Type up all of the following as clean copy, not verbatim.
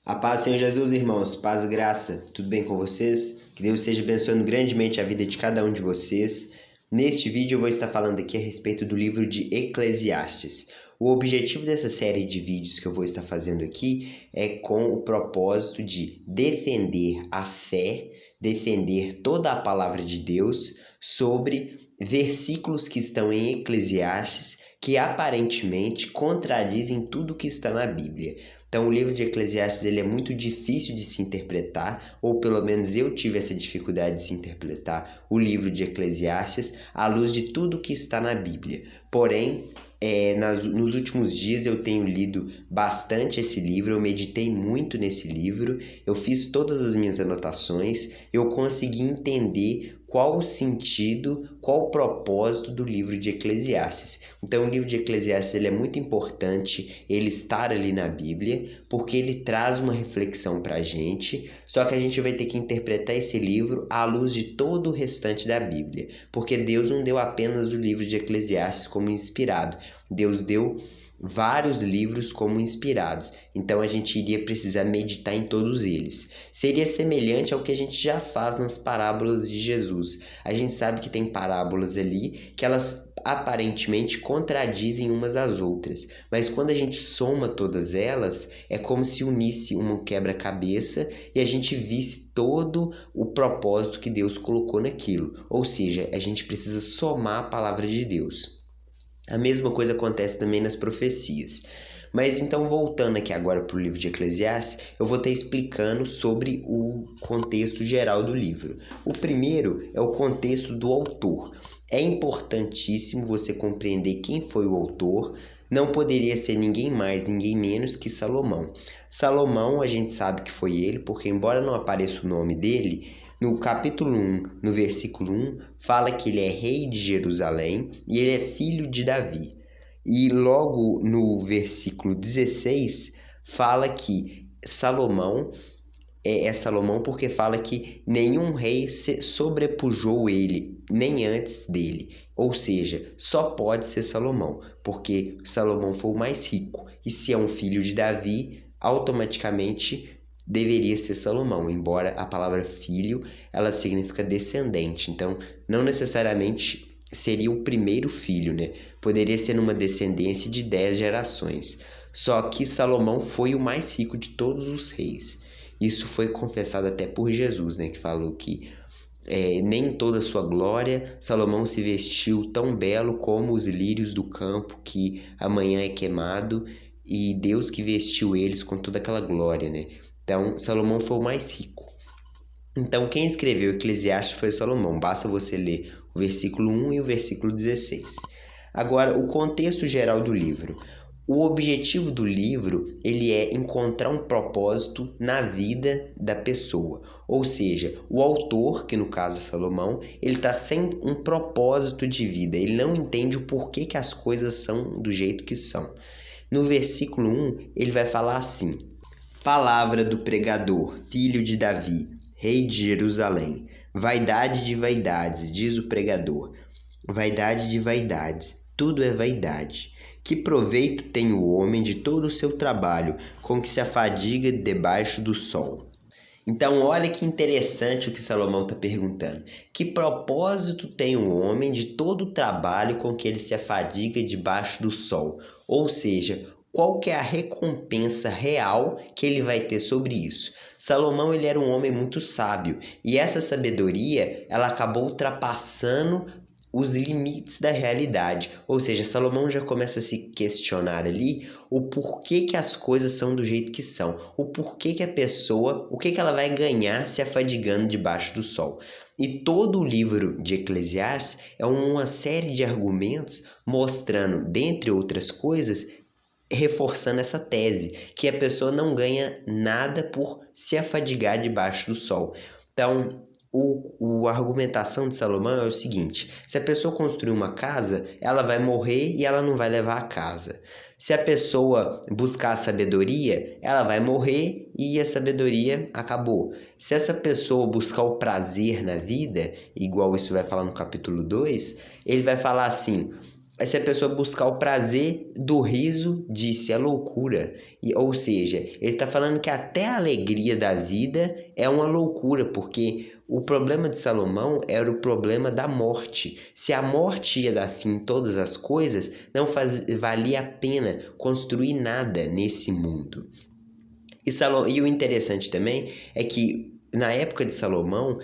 A paz, Senhor Jesus, irmãos, paz e graça, tudo bem com vocês? Que Deus esteja abençoando grandemente a vida de cada um de vocês. Neste vídeo eu vou estar falando aqui a respeito do livro de Eclesiastes. O objetivo dessa série de vídeos que eu vou estar fazendo aqui é com o propósito de defender a fé, defender toda a palavra de Deus sobre versículos que estão em Eclesiastes que aparentemente contradizem tudo que está na Bíblia. Então, o livro de Eclesiastes ele é muito difícil de se interpretar, ou pelo menos eu tive essa dificuldade de se interpretar o livro de Eclesiastes à luz de tudo que está na Bíblia. Porém, nos últimos dias eu tenho lido bastante esse livro, eu meditei muito nesse livro, eu fiz todas as minhas anotações, eu consegui entender qual o sentido, qual o propósito do livro de Eclesiastes. Então, o livro de Eclesiastes ele é muito importante ele estar ali na Bíblia, porque ele traz uma reflexão para a gente, só que a gente vai ter que interpretar esse livro à luz de todo o restante da Bíblia, porque Deus não deu apenas o livro de Eclesiastes como inspirado, Deus deu vários livros como inspirados, então a gente iria precisar meditar em todos eles. Seria semelhante ao que a gente já faz nas parábolas de Jesus. A gente sabe que tem parábolas ali que elas aparentemente contradizem umas às outras, mas quando a gente soma todas elas, é como se unisse um quebra-cabeça e a gente visse todo o propósito que Deus colocou naquilo. Ou seja, a gente precisa somar a palavra de Deus. A mesma coisa acontece também nas profecias. Mas então, voltando aqui agora para o livro de Eclesiastes, eu vou estar explicando sobre o contexto geral do livro. O primeiro é o contexto do autor. É importantíssimo você compreender quem foi o autor. Não poderia ser ninguém mais, ninguém menos que Salomão. Salomão, a gente sabe que foi ele, porque embora não apareça o nome dele, no capítulo 1, no versículo 1, fala que ele é rei de Jerusalém e ele é filho de Davi. E logo no versículo 16, fala que Salomão é Salomão porque fala que nenhum rei sobrepujou ele, nem antes dele. Ou seja, só pode ser Salomão, porque Salomão foi o mais rico. E se é um filho de Davi, automaticamente deveria ser Salomão, embora a palavra filho, ela significa descendente. Então, não necessariamente seria o primeiro filho, né? Poderia ser numa descendência de 10 gerações. Só que Salomão foi o mais rico de todos os reis. Isso foi confessado até por Jesus, né? Que falou que nem toda a sua glória Salomão se vestiu tão belo como os lírios do campo que amanhã é queimado, e Deus que vestiu eles com toda aquela glória, né? Então, Salomão foi o mais rico. Então, quem escreveu Eclesiastes foi Salomão. Basta você ler o versículo 1 e o versículo 16. Agora, o contexto geral do livro. O objetivo do livro ele é encontrar um propósito na vida da pessoa. Ou seja, o autor, que no caso é Salomão, ele está sem um propósito de vida. Ele não entende o porquê que as coisas são do jeito que são. No versículo 1, ele vai falar assim: Palavra do pregador, filho de Davi, rei de Jerusalém. Vaidade de vaidades, diz o pregador. Vaidade de vaidades, tudo é vaidade. Que proveito tem o homem de todo o seu trabalho, com que se afadiga debaixo do sol? Então, olha que interessante o que Salomão está perguntando. Que propósito tem o homem de todo o trabalho com que ele se afadiga debaixo do sol? Ou seja, qual que é a recompensa real que ele vai ter sobre isso? Salomão ele era um homem muito sábio e essa sabedoria ela acabou ultrapassando os limites da realidade. Ou seja, Salomão já começa a se questionar ali o porquê que as coisas são do jeito que são, o porquê que a pessoa, o que ela vai ganhar se afadigando debaixo do sol. E todo o livro de Eclesiastes é uma série de argumentos mostrando, dentre outras coisas, reforçando essa tese, que a pessoa não ganha nada por se afadigar debaixo do sol. Então, a argumentação de Salomão é o seguinte: se a pessoa construir uma casa, ela vai morrer e ela não vai levar a casa. Se a pessoa buscar a sabedoria, ela vai morrer e a sabedoria acabou. Se essa pessoa buscar o prazer na vida, igual isso vai falar no capítulo 2, ele vai falar assim: se a pessoa buscar o prazer do riso, disse, é loucura. Ou seja, ele está falando que até a alegria da vida é uma loucura, porque o problema de Salomão era o problema da morte. Se a morte ia dar fim em todas as coisas, não valia a pena construir nada nesse mundo. E o interessante também é que na época de Salomão,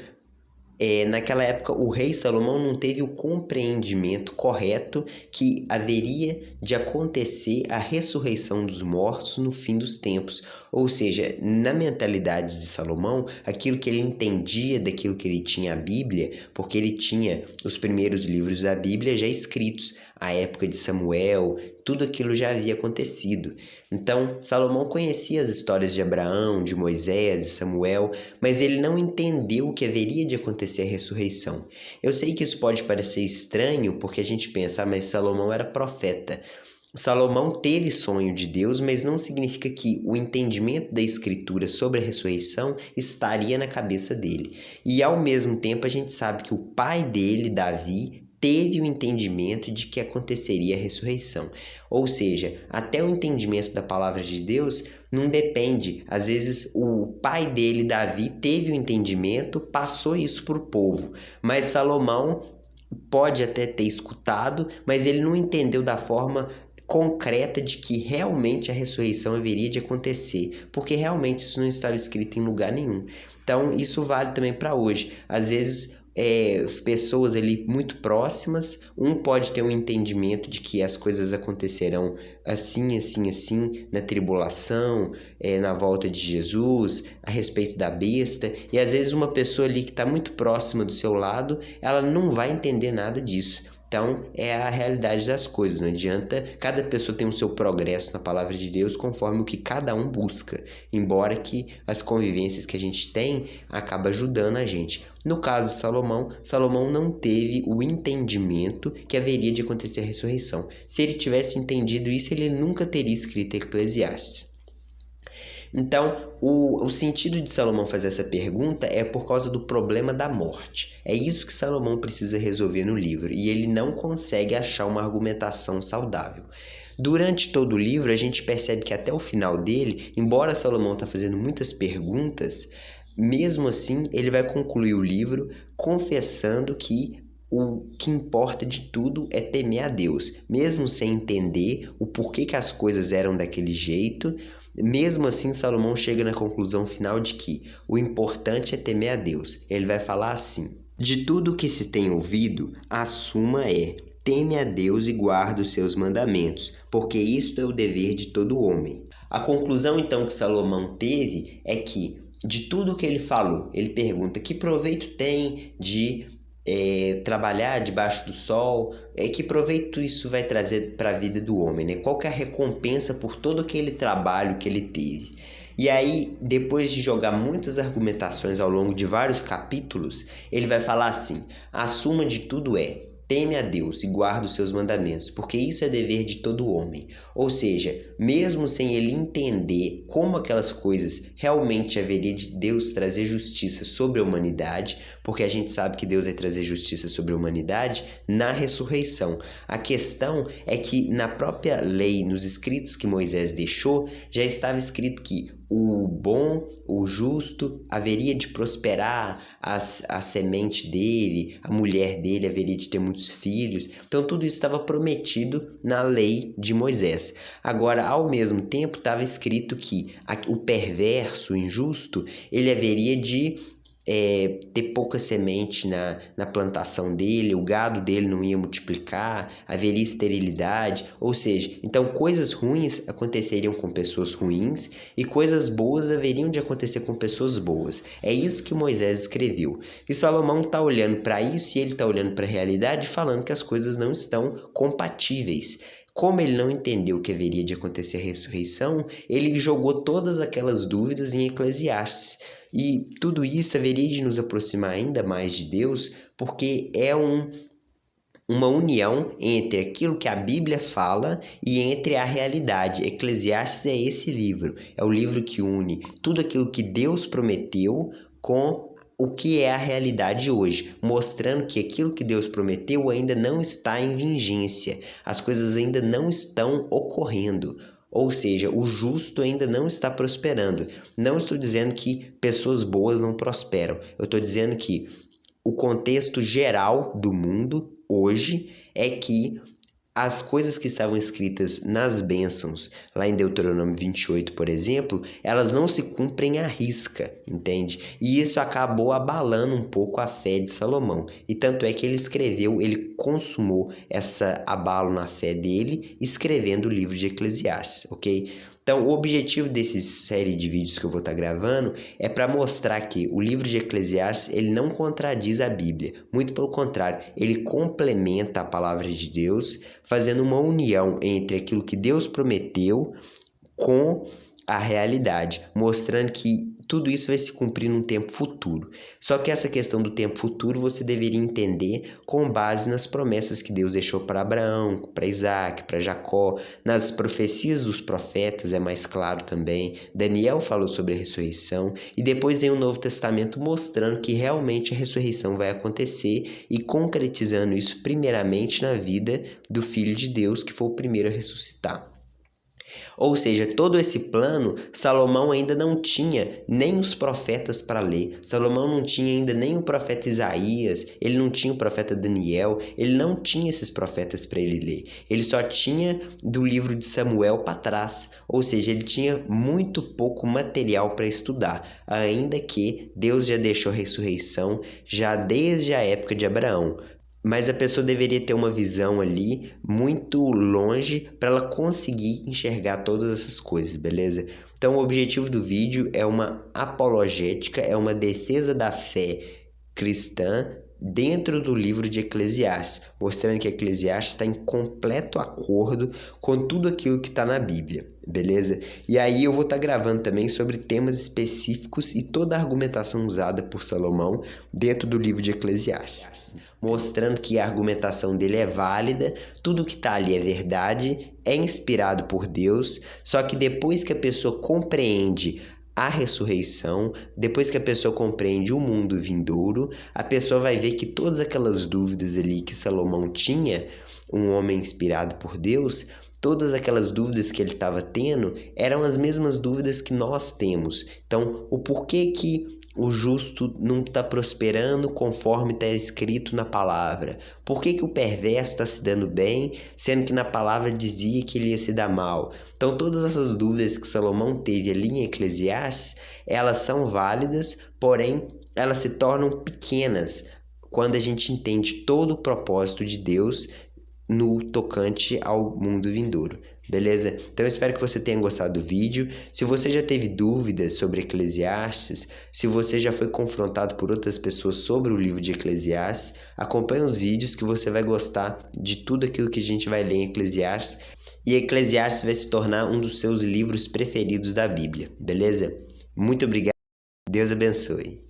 naquela época, o rei Salomão não teve o compreendimento correto que haveria de acontecer a ressurreição dos mortos no fim dos tempos. Ou seja, na mentalidade de Salomão, aquilo que ele entendia daquilo que ele tinha a Bíblia, porque ele tinha os primeiros livros da Bíblia já escritos, a época de Samuel, tudo aquilo já havia acontecido. Então, Salomão conhecia as histórias de Abraão, de Moisés, de Samuel, mas ele não entendeu o que haveria de acontecer a ressurreição. Eu sei que isso pode parecer estranho, porque a gente pensa, mas Salomão era profeta. Salomão teve sonho de Deus, mas não significa que o entendimento da Escritura sobre a ressurreição estaria na cabeça dele. E ao mesmo tempo a gente sabe que o pai dele, Davi, teve o entendimento de que aconteceria a ressurreição. Ou seja, até o entendimento da palavra de Deus não depende. Às vezes o pai dele, Davi, teve o entendimento, passou isso para o povo. Mas Salomão pode até ter escutado, mas ele não entendeu da forma concreta de que realmente a ressurreição haveria de acontecer, porque realmente isso não estava escrito em lugar nenhum. Então isso vale também para hoje. Às vezes pessoas ali muito próximas, um pode ter um entendimento de que as coisas acontecerão assim, assim, assim, na tribulação, na volta de Jesus, a respeito da besta, e às vezes uma pessoa ali que está muito próxima do seu lado, ela não vai entender nada disso. Então, é a realidade das coisas, não adianta, cada pessoa tem o seu progresso na palavra de Deus conforme o que cada um busca, embora que as convivências que a gente tem acabam ajudando a gente. No caso de Salomão, Salomão não teve o entendimento que haveria de acontecer a ressurreição. Se ele tivesse entendido isso, ele nunca teria escrito Eclesiastes. Então, o sentido de Salomão fazer essa pergunta é por causa do problema da morte. É isso que Salomão precisa resolver no livro, e ele não consegue achar uma argumentação saudável. Durante todo o livro, a gente percebe que até o final dele, embora Salomão está fazendo muitas perguntas, mesmo assim ele vai concluir o livro confessando que o que importa de tudo é temer a Deus, mesmo sem entender o porquê que as coisas eram daquele jeito. Mesmo assim, Salomão chega na conclusão final de que o importante é temer a Deus. Ele vai falar assim: de tudo que se tem ouvido, a suma é: teme a Deus e guarda os seus mandamentos, porque isto é o dever de todo homem. A conclusão então que Salomão teve é que de tudo que ele falou, ele pergunta: que proveito tem de trabalhar debaixo do sol? Que proveito isso vai trazer para a vida do homem, né? Qual que é a recompensa por todo aquele trabalho que ele teve? E aí, depois de jogar muitas argumentações ao longo de vários capítulos, ele vai falar assim: a suma de tudo é: teme a Deus e guarda os seus mandamentos, porque isso é dever de todo homem. Ou seja, mesmo sem ele entender como aquelas coisas realmente haveria de Deus trazer justiça sobre a humanidade, porque a gente sabe que Deus vai trazer justiça sobre a humanidade na ressurreição. A questão é que na própria lei, nos escritos que Moisés deixou, já estava escrito que o bom, o justo, haveria de prosperar, a semente dele, a mulher dele haveria de ter muitos filhos. Então tudo isso estava prometido na lei de Moisés. Agora, ao mesmo tempo, estava escrito que o perverso, o injusto, ele haveria de ter pouca semente na plantação dele, o gado dele não ia multiplicar, haveria esterilidade, ou seja, então coisas ruins aconteceriam com pessoas ruins e coisas boas haveriam de acontecer com pessoas boas. É isso que Moisés escreveu. E Salomão está olhando para isso e ele está olhando para a realidade falando que as coisas não estão compatíveis. Como ele não entendeu que haveria de acontecer a ressurreição, ele jogou todas aquelas dúvidas em Eclesiastes. E tudo isso haveria de nos aproximar ainda mais de Deus, porque é uma união entre aquilo que a Bíblia fala e entre a realidade. Eclesiastes é esse livro, é o livro que une tudo aquilo que Deus prometeu com o que é a realidade hoje, mostrando que aquilo que Deus prometeu ainda não está em vigência, as coisas ainda não estão ocorrendo. Ou seja, o justo ainda não está prosperando. Não estou dizendo que pessoas boas não prosperam. Eu estou dizendo que o contexto geral do mundo hoje é que as coisas que estavam escritas nas bênçãos, lá em Deuteronômio 28, por exemplo, elas não se cumprem à risca, entende? E isso acabou abalando um pouco a fé de Salomão. E tanto é que ele consumou essa abalo na fé dele, escrevendo o livro de Eclesiastes, ok? Então, o objetivo dessa série de vídeos que eu vou estar gravando é para mostrar que o livro de Eclesiastes ele não contradiz a Bíblia. Muito pelo contrário, ele complementa a palavra de Deus, fazendo uma união entre aquilo que Deus prometeu com a realidade, mostrando que tudo isso vai se cumprir num tempo futuro. Só que essa questão do tempo futuro você deveria entender com base nas promessas que Deus deixou para Abraão, para Isaac, para Jacó, nas profecias dos profetas é mais claro também. Daniel falou sobre a ressurreição e depois vem o Novo Testamento mostrando que realmente a ressurreição vai acontecer e concretizando isso primeiramente na vida do Filho de Deus, que foi o primeiro a ressuscitar. Ou seja, todo esse plano, Salomão ainda não tinha nem os profetas para ler. Salomão não tinha ainda nem o profeta Isaías, ele não tinha o profeta Daniel, ele não tinha esses profetas para ele ler. Ele só tinha do livro de Samuel para trás, ou seja, ele tinha muito pouco material para estudar, ainda que Deus já deixou a ressurreição já desde a época de Abraão. Mas a pessoa deveria ter uma visão ali muito longe para ela conseguir enxergar todas essas coisas, beleza? Então o objetivo do vídeo é uma apologética, é uma defesa da fé cristã dentro do livro de Eclesiastes, mostrando que Eclesiastes está em completo acordo com tudo aquilo que está na Bíblia, beleza? E aí eu vou estar gravando também sobre temas específicos e toda a argumentação usada por Salomão dentro do livro de Eclesiastes, mostrando que a argumentação dele é válida, tudo que está ali é verdade, é inspirado por Deus, só que depois que a pessoa compreende a ressurreição, depois que a pessoa compreende o mundo vindouro, a pessoa vai ver que todas aquelas dúvidas ali que Salomão tinha, um homem inspirado por Deus, todas aquelas dúvidas que ele estava tendo eram as mesmas dúvidas que nós temos. Então, o porquê que o justo não está prosperando conforme está escrito na palavra? Por que o perverso está se dando bem, sendo que na palavra dizia que ele ia se dar mal? Então, todas essas dúvidas que Salomão teve ali em Eclesiastes, elas são válidas, porém, elas se tornam pequenas quando a gente entende todo o propósito de Deus no tocante ao mundo vindouro, beleza? Então eu espero que você tenha gostado do vídeo. Se você já teve dúvidas sobre Eclesiastes, se você já foi confrontado por outras pessoas sobre o livro de Eclesiastes, acompanhe os vídeos que você vai gostar de tudo aquilo que a gente vai ler em Eclesiastes, e Eclesiastes vai se tornar um dos seus livros preferidos da Bíblia, beleza? Muito obrigado, Deus abençoe.